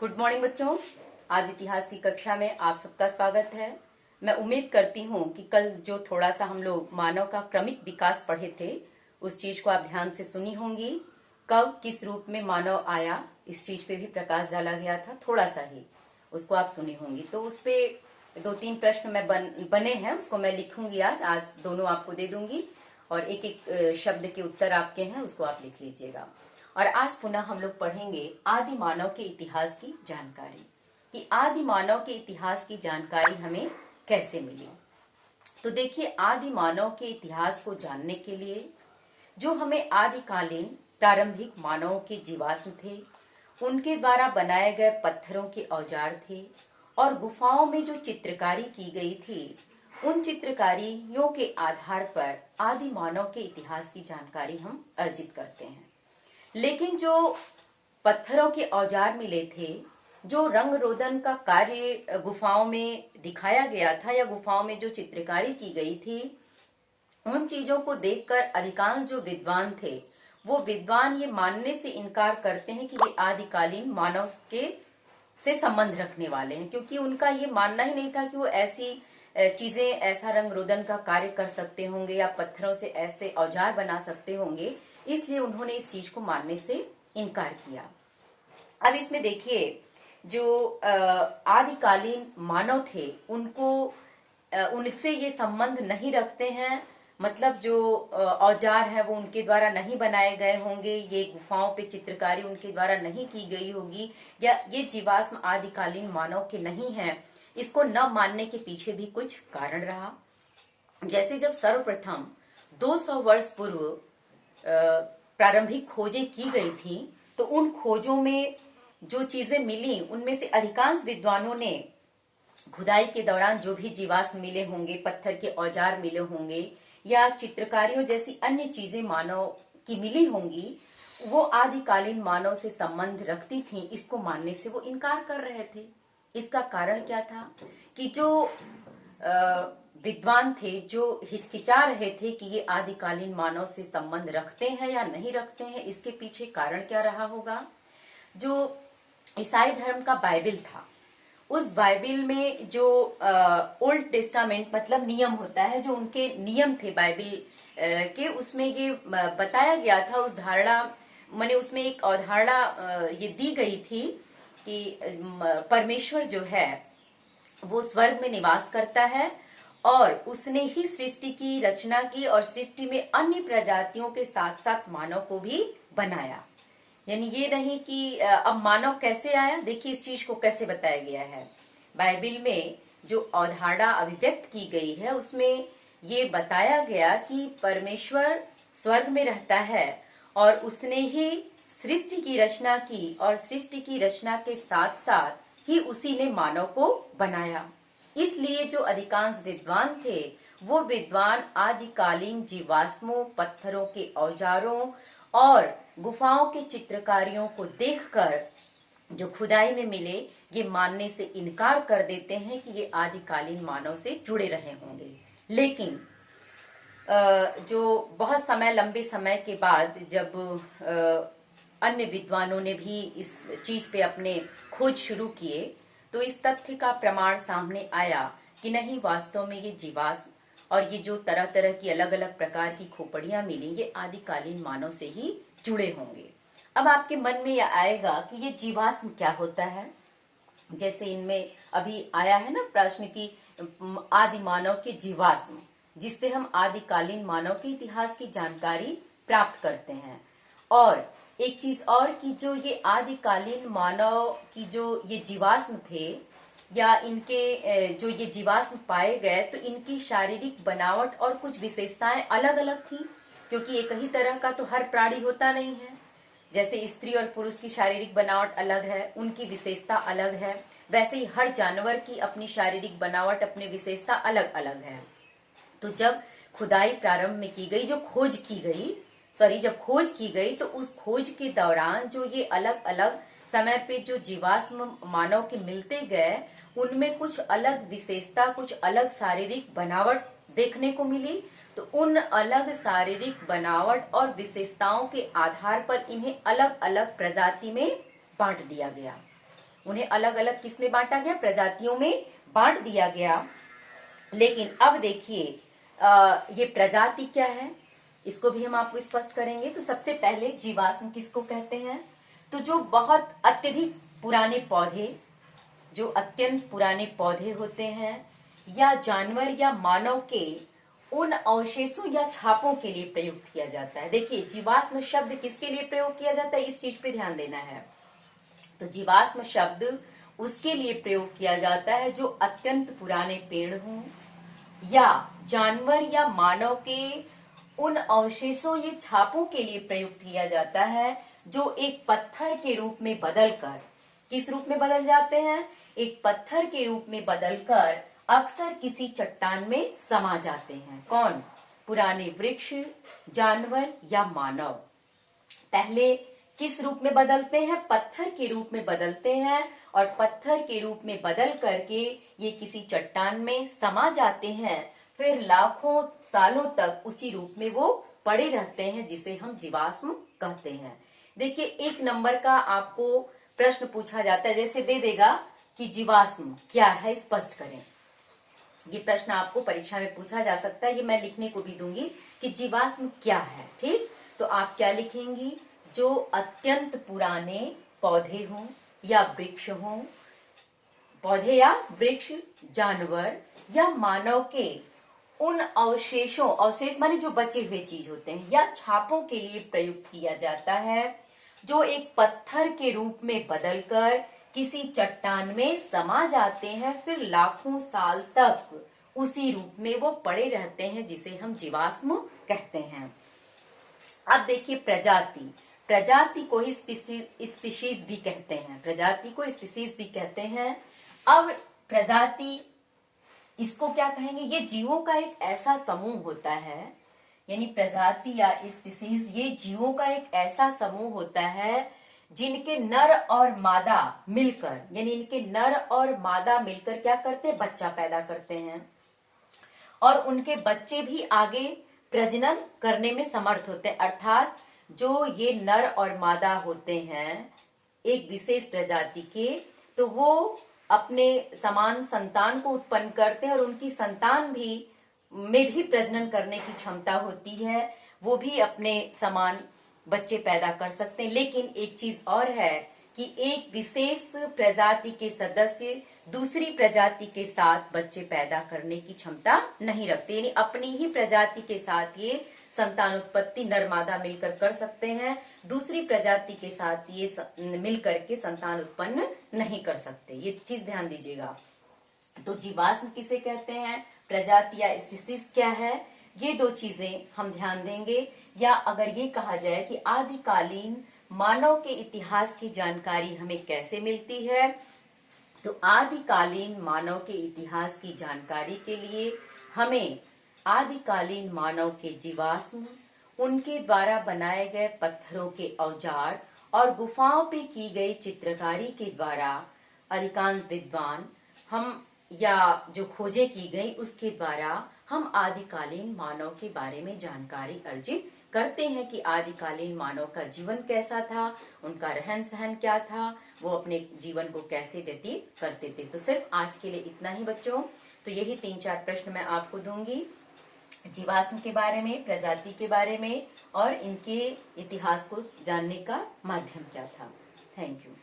Good morning बच्चों। आज इतिहास की कक्षा में आप सबका स्वागत है। मैं उम्मीद करती हूँ कि कल जो थोड़ा सा हम लोग मानव का क्रमिक विकास पढ़े थे उस चीज को आप ध्यान से सुनी होंगी। कब किस रूप में मानव आया इस चीज पे भी प्रकाश डाला गया था, थोड़ा सा ही उसको आप सुनी होंगी। तो उस पे 2-3 प्रश्न में बने हैं, उसको मैं लिखूंगी। आज दोनों आपको दे दूंगी और एक एक शब्द के उत्तर आपके हैं, उसको आप लिख लीजिएगा। और आज पुनः हम लोग पढ़ेंगे आदि मानव के इतिहास की जानकारी, कि आदि मानव के इतिहास की जानकारी हमें कैसे मिली। तो देखिए, आदि मानव के इतिहास को जानने के लिए जो हमें आदिकालीन प्रारंभिक मानवों के जीवाश्म थे, उनके द्वारा बनाए गए पत्थरों के औजार थे और गुफाओं में जो चित्रकारी की गई थी, उन चित्रकारियों के आधार पर आदि मानव के इतिहास की जानकारी हम अर्जित करते हैं। लेकिन जो पत्थरों के औजार मिले थे, जो रंग रोदन का कार्य गुफाओं में दिखाया गया था या गुफाओं में जो चित्रकारी की गई थी, उन चीजों को देखकर अधिकांश जो विद्वान थे वो विद्वान ये मानने से इनकार करते हैं कि ये आदिकालीन मानव के से संबंध रखने वाले हैं, क्योंकि उनका ये मानना ही नहीं था कि वो ऐसी चीजें, ऐसा रंग रोदन का कार्य कर सकते होंगे या पत्थरों से ऐसे औजार बना सकते होंगे। इसलिए उन्होंने इस चीज को मानने से इनकार किया। अब इसमें देखिए, जो आदिकालीन मानव थे उनको उनसे ये संबंध नहीं रखते हैं, मतलब जो औजार है वो उनके द्वारा नहीं बनाए गए होंगे, ये गुफाओं पे चित्रकारी उनके द्वारा नहीं की गई होगी, या ये जीवाश्म आदिकालीन मानव के नहीं हैं। इसको न मानने के पीछे भी कुछ कारण रहा। जैसे जब सर्वप्रथम 200 वर्ष पूर्व प्रारंभिक खोजें की गई थी, तो उन खोजों में जो चीजें मिली उनमें से अधिकांश विद्वानों ने खुदाई के दौरान जो भी जीवाश्म मिले होंगे, पत्थर के औजार मिले होंगे या चित्रकारियों जैसी अन्य चीजें मानव की मिली होंगी, वो आदिकालीन मानव से संबंध रखती थी। इसको मानने से वो इनकार कर रहे थे। इसका कारण क्या था कि जो विद्वान थे, जो हिचकिचा रहे थे कि ये आदिकालीन मानव से संबंध रखते हैं या नहीं रखते हैं, इसके पीछे कारण क्या रहा होगा। जो ईसाई धर्म का बाइबल था, उस बाइबल में जो ओल्ड टेस्टामेंट मतलब नियम होता है, जो उनके नियम थे बाइबल के, उसमें ये बताया गया था, उस धारणा माने उसमें एक अवधारणा ये दी गई थी कि परमेश्वर जो है वो स्वर्ग में निवास करता है और उसने ही सृष्टि की रचना की और सृष्टि में अन्य प्रजातियों के साथ साथ मानव को भी बनाया। यानी ये नहीं कि अब मानव कैसे आया। देखिए, इस चीज को कैसे बताया गया है बाइबल में। जो अवधारणा अभिव्यक्त की गई है उसमें ये बताया गया कि परमेश्वर स्वर्ग में रहता है और उसने ही सृष्टि की रचना की और सृष्टि की रचना के साथ साथ ही उसी ने मानव को बनाया। इसलिए जो अधिकांश विद्वान थे वो विद्वान आदिकालीन जीवाश्मों, पत्थरों के औजारों और गुफाओं के चित्रकारियों को देखकर जो खुदाई में मिले, ये मानने से इनकार कर देते हैं कि ये आदिकालीन मानव से जुड़े रहे होंगे। लेकिन जो बहुत समय, लंबे समय के बाद जब अन्य विद्वानों ने भी इस चीज पे अपने खोज शुरू किए, तो इस तथ्य का प्रमाण सामने आया कि नहीं, वास्तव में ये जीवाश्म और ये जो तरह तरह की अलग अलग प्रकार की खोपड़ियां मिली, ये आदिकालीन मानव से ही जुड़े होंगे। अब आपके मन में यह आएगा कि ये जीवाश्म क्या होता है। जैसे इनमें अभी आया है ना प्रश्न की आदि मानव के जीवाश्म, जिससे हम आदिकालीन मानव के इतिहास की जानकारी प्राप्त करते हैं। और एक चीज और कि जो ये आदिकालीन मानव की जो ये जीवाश्म थे या इनके जो ये जीवाश्म पाए गए, तो इनकी शारीरिक बनावट और कुछ विशेषताएं अलग अलग थी, क्योंकि एक ही तरह का तो हर प्राणी होता नहीं है। जैसे स्त्री और पुरुष की शारीरिक बनावट अलग है, उनकी विशेषता अलग है, वैसे ही हर जानवर की अपनी शारीरिक बनावट, अपनी विशेषता अलग अलग है। तो जब खुदाई प्रारंभ में की गई, जब खोज की गई, तो उस खोज के दौरान जो ये अलग अलग समय पे जो जीवाश्म मानव के मिलते गए, उनमें कुछ अलग विशेषता, कुछ अलग शारीरिक बनावट देखने को मिली। तो उन अलग शारीरिक बनावट और विशेषताओं के आधार पर इन्हें अलग अलग प्रजाति में बांट दिया गया। उन्हें अलग अलग किस में बांटा गया, प्रजातियों में बांट दिया गया। लेकिन अब देखिए ये प्रजाति क्या है, इसको भी हम आपको स्पष्ट करेंगे। तो सबसे पहले जीवाश्म किसको कहते हैं, तो जो बहुत अत्यधिक पुराने पौधे, जो अत्यंत पुराने पौधे होते हैं या जानवर या मानव के उन अवशेषों या छापों के लिए प्रयुक्त किया जाता है। देखिए जीवाश्म शब्द किसके लिए प्रयोग किया जाता है, इस चीज पे ध्यान देना है। तो जीवाश्म शब्द उसके लिए प्रयोग किया जाता है जो अत्यंत पुराने पेड़ हों या जानवर या मानव के उन अवशेषों या छापों के लिए प्रयुक्त किया जाता है जो एक पत्थर के रूप में बदलकर, किस रूप में बदल जाते हैं, एक पत्थर के रूप में बदलकर अक्सर किसी चट्टान में समा जाते हैं। कौन, पुराने वृक्ष, जानवर या मानव। पहले किस रूप में बदलते हैं, पत्थर के रूप में बदलते हैं और पत्थर के रूप में बदल करके ये किसी चट्टान में समा जाते हैं, फिर लाखों सालों तक उसी रूप में वो पड़े रहते हैं, जिसे हम जीवाश्म कहते हैं। देखिए 1 नंबर का आपको प्रश्न पूछा जाता है, जैसे दे देगा कि जीवाश्म क्या है, स्पष्ट करें। ये प्रश्न आपको परीक्षा में पूछा जा सकता है, ये मैं लिखने को भी दूंगी कि जीवाश्म क्या है। ठीक, तो आप क्या लिखेंगी, जो अत्यंत पुराने पौधे हों या वृक्ष हों, पौधे या वृक्ष, जानवर या मानव के उन अवशेषों, अवशेष माने जो बचे हुए चीज होते हैं, या छापों के लिए प्रयुक्त किया जाता है, जो एक पत्थर के रूप में बदलकर किसी चट्टान में समा जाते हैं, फिर लाखों साल तक उसी रूप में वो पड़े रहते हैं, जिसे हम जीवाश्म कहते हैं। अब देखिए प्रजाति, प्रजाति को ही स्पीशीज भी कहते हैं, प्रजाति को स्पीशीज भी कहते हैं। अब प्रजाति इसको क्या कहेंगे, ये जीवों का एक ऐसा समूह होता है, यानी प्रजाति या स्पीशीज ये जीवों का एक ऐसा समूह होता है जिनके नर और मादा मिलकर, यानी इनके नर और मादा मिलकर क्या करते हैं, बच्चा पैदा करते हैं और उनके बच्चे भी आगे प्रजनन करने में समर्थ होते हैं। अर्थात जो ये नर और मादा होते हैं एक विशेष प्रजाति के, तो वो अपने समान संतान को उत्पन्न करते हैं और उनकी संतान भी में भी प्रजनन करने की क्षमता होती है, वो भी अपने समान बच्चे पैदा कर सकते हैं। लेकिन एक चीज और है कि एक विशेष प्रजाति के सदस्य दूसरी प्रजाति के साथ बच्चे पैदा करने की क्षमता नहीं रखते, यानी अपनी ही प्रजाति के साथ ये संतान उत्पत्ति नर मादा मिलकर कर सकते हैं, दूसरी प्रजाति के साथ ये मिलकर के संतान उत्पन्न नहीं कर सकते। ये चीज ध्यान दीजिएगा। तो जीवाश्म किसे कहते हैं, प्रजाति या स्पीशीज क्या है, ये 2 चीजें हम ध्यान देंगे। या अगर ये कहा जाए कि आदिकालीन मानव के इतिहास की जानकारी हमें कैसे मिलती है, तो आदिकालीन मानव के इतिहास की जानकारी के लिए हमें आदिकालीन मानव के जीवाश्म, उनके द्वारा बनाए गए पत्थरों के औजार और गुफाओं पे की गई चित्रकारी के द्वारा अधिकांश विद्वान हम या जो खोजें की गई उसके द्वारा हम आदिकालीन मानव के बारे में जानकारी अर्जित करते हैं कि आदिकालीन मानव का जीवन कैसा था, उनका रहन सहन क्या था, वो अपने जीवन को कैसे व्यतीत करते थे। तो सिर्फ आज के लिए इतना ही बच्चों। तो यही 3-4 प्रश्न मैं आपको दूंगी जीवाश्म के बारे में, प्रजाति के बारे में और इनके इतिहास को जानने का माध्यम क्या था। Thank you.